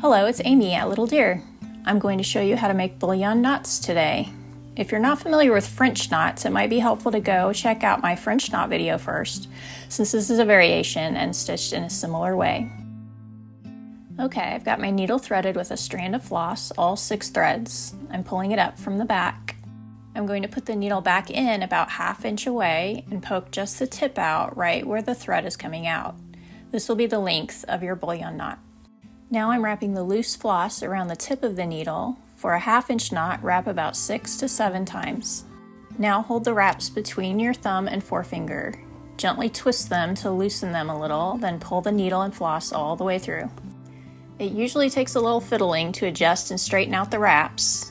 Hello, it's Amy at Little Deer. I'm going to show you how to make bullion knots today. If you're not familiar with French knots, it might be helpful to go check out my French knot video first, since this is a variation and stitched in a similar way. Okay, I've got my needle threaded with a strand of floss, all 6 threads. I'm pulling it up from the back. I'm going to put the needle back in about 1/2 inch away and poke just the tip out right where the thread is coming out. This will be the length of your bullion knot. Now I'm wrapping the loose floss around the tip of the needle. For a 1/2 inch knot, wrap about 6 to 7 times. Now hold the wraps between your thumb and forefinger. Gently twist them to loosen them a little, then pull the needle and floss all the way through. It usually takes a little fiddling to adjust and straighten out the wraps.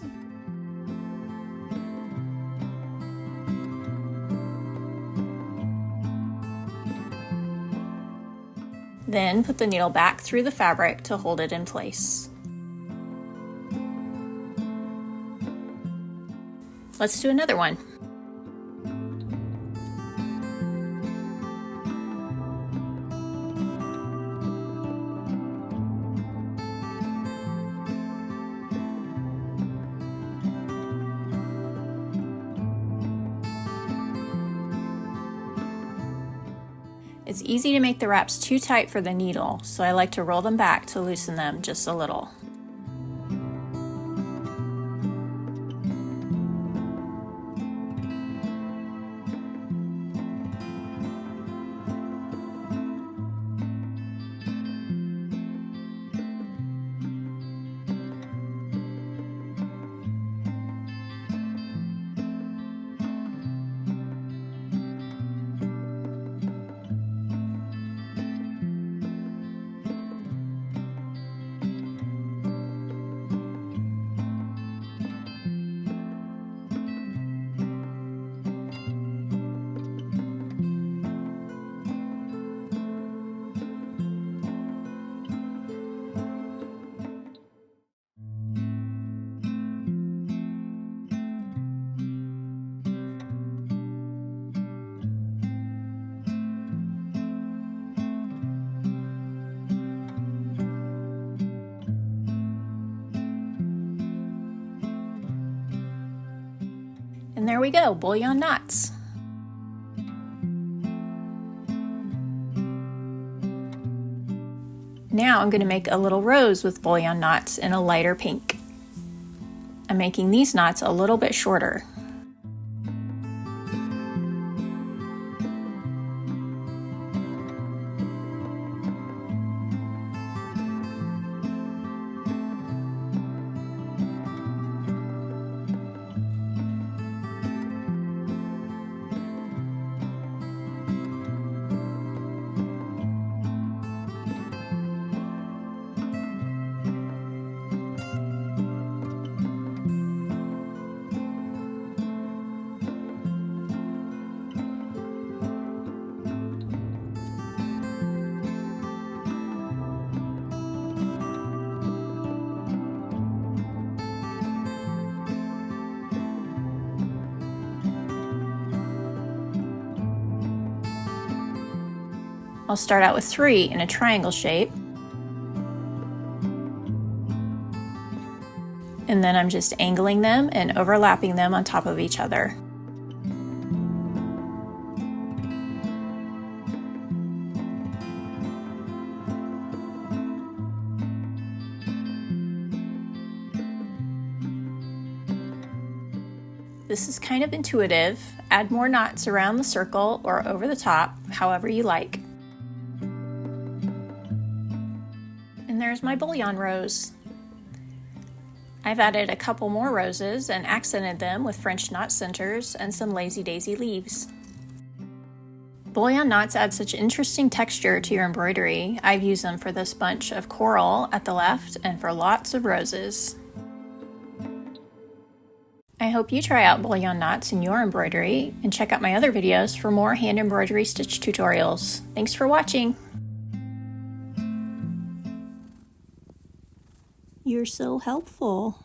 Then put the needle back through the fabric to hold it in place. Let's do another one. It's easy to make the wraps too tight for the needle, so I like to roll them back to loosen them just a little. And there we go, bullion knots. Now I'm going to make a little rose with bullion knots in a lighter pink. I'm making these knots a little bit shorter. I'll start out with 3 in a triangle shape. And then I'm just angling them and overlapping them on top of each other. This is kind of intuitive. Add more knots around the circle or over the top, however you like. And there's my bullion rose. I've added a couple more roses and accented them with French knot centers and some lazy daisy leaves. Bullion knots add such interesting texture to your embroidery. I've used them for this bunch of coral at the left and for lots of roses. I hope you try out bullion knots in your embroidery and check out my other videos for more hand embroidery stitch tutorials. Thanks for watching. You're so helpful.